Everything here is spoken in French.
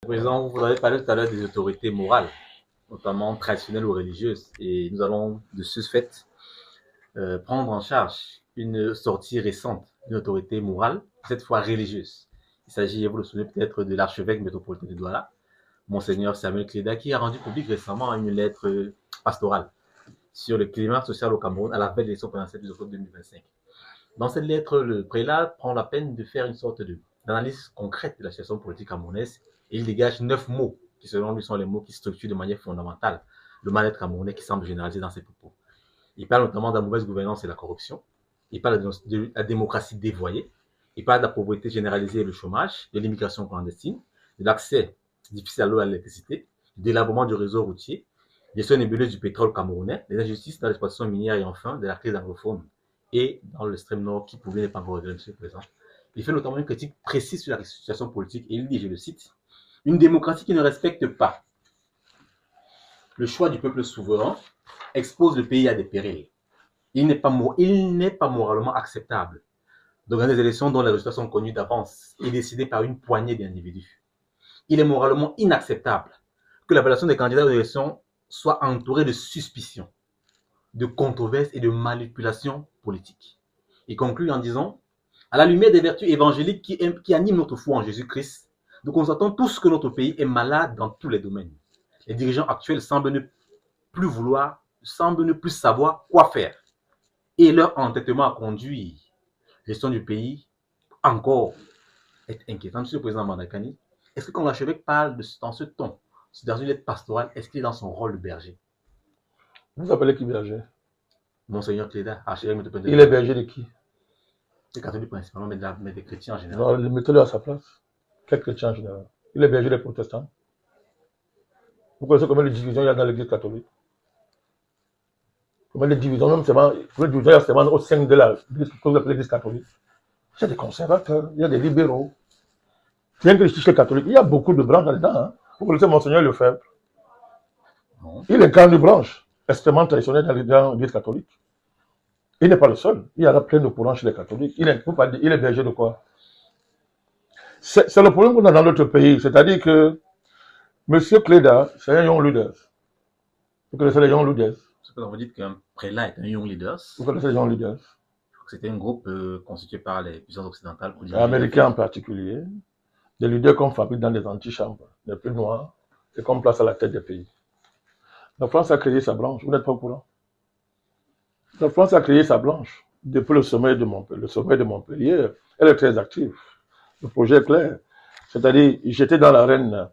Président, vous avez parlé tout à l'heure des autorités morales, notamment traditionnelles ou religieuses, et nous allons de ce fait prendre en charge une sortie récente d'une autorité morale, cette fois religieuse. Il s'agit, vous le souvenez peut-être, de l'archevêque métropolitain de Douala, Monseigneur Samuel Cléda, qui a rendu public récemment une lettre pastorale sur le climat social au Cameroun à la veille de l'élection présidentielle de octobre 2025. Dans cette lettre, le prélat prend la peine de faire une sorte d'analyse concrète de la situation politique camerounaise et il dégage 9 mots qui, selon lui, sont les mots qui structurent de manière fondamentale le mal-être camerounais qui semble généralisé dans ses propos. Il parle notamment de la mauvaise gouvernance et de la corruption. Il parle de la démocratie dévoyée. Il parle de la pauvreté généralisée et le chômage, de l'immigration clandestine, de l'accès difficile à l'eau et à l'électricité, du délabrement du réseau routier, gestion nébuleuse du pétrole camerounais, des injustices dans l'exploitation minière et enfin de la crise anglophone et dans l'extrême nord qui pouvait ne pas encore regretter M. le Président. Il fait notamment une critique précise sur la situation politique et il dit, je le cite, une démocratie qui ne respecte pas le choix du peuple souverain expose le pays à des périls. Il n'est pas moralement acceptable d'organiser des élections dont les résultats sont connus d'avance et décidés par une poignée d'individus. Il est moralement inacceptable que l'appellation des candidats aux élections soit entourée de suspicions, de controverses et de manipulations politiques. Il conclut en disant, à la lumière des vertus évangéliques qui animent notre foi en Jésus-Christ, nous constatons tous que notre pays est malade dans tous les domaines. Les dirigeants actuels semblent ne plus savoir quoi faire. Et leur entêtement à conduire la gestion du pays encore est inquiétant. Monsieur le Président Mandakani, est-ce que quand l'archevêque parle dans ce ton, dans une lettre pastorale, est-ce qu'il est dans son rôle de berger? Vous appelez qui berger? Monseigneur Cléda, archevêque métropolitain. Il est berger de qui? Des catholiques principalement, mais des chrétiens en général. Non, mettez-le à sa place. Quel chrétien en général? Il est berger des protestants. Vous connaissez combien de divisions il y a dans l'église catholique? Combien de divisions, même seulement, combien de divisions il y a seulement au sein de l'église catholique? Il y a des conservateurs, il y a des libéraux. Rien que les catholiques, il y a beaucoup de branches là-dedans. Hein. Vous connaissez Monseigneur Lefebvre? Non. Il incarne une branche extrêmement traditionnelle dans l'église catholique. Il n'est pas le seul. Il y en a plein de courants chez les catholiques. Il est berger de quoi? C'est le problème qu'on a dans notre pays. C'est-à-dire que M. Cléda, c'est un young leader. Vous connaissez les young leaders? Vous dites qu'un prélat est un young leader. Vous connaissez les young leaders? C'était un groupe constitué par les puissances occidentales. Américains en particulier. Des leaders qu'on fabrique dans des antichambres, les plus noirs, et qu'on place à la tête des pays. La France a créé sa branche. Vous n'êtes pas au courant? La France a créé sa branche depuis le sommet de Montpellier. Elle est très active. Le projet est clair. C'est-à-dire, jeter dans l'arène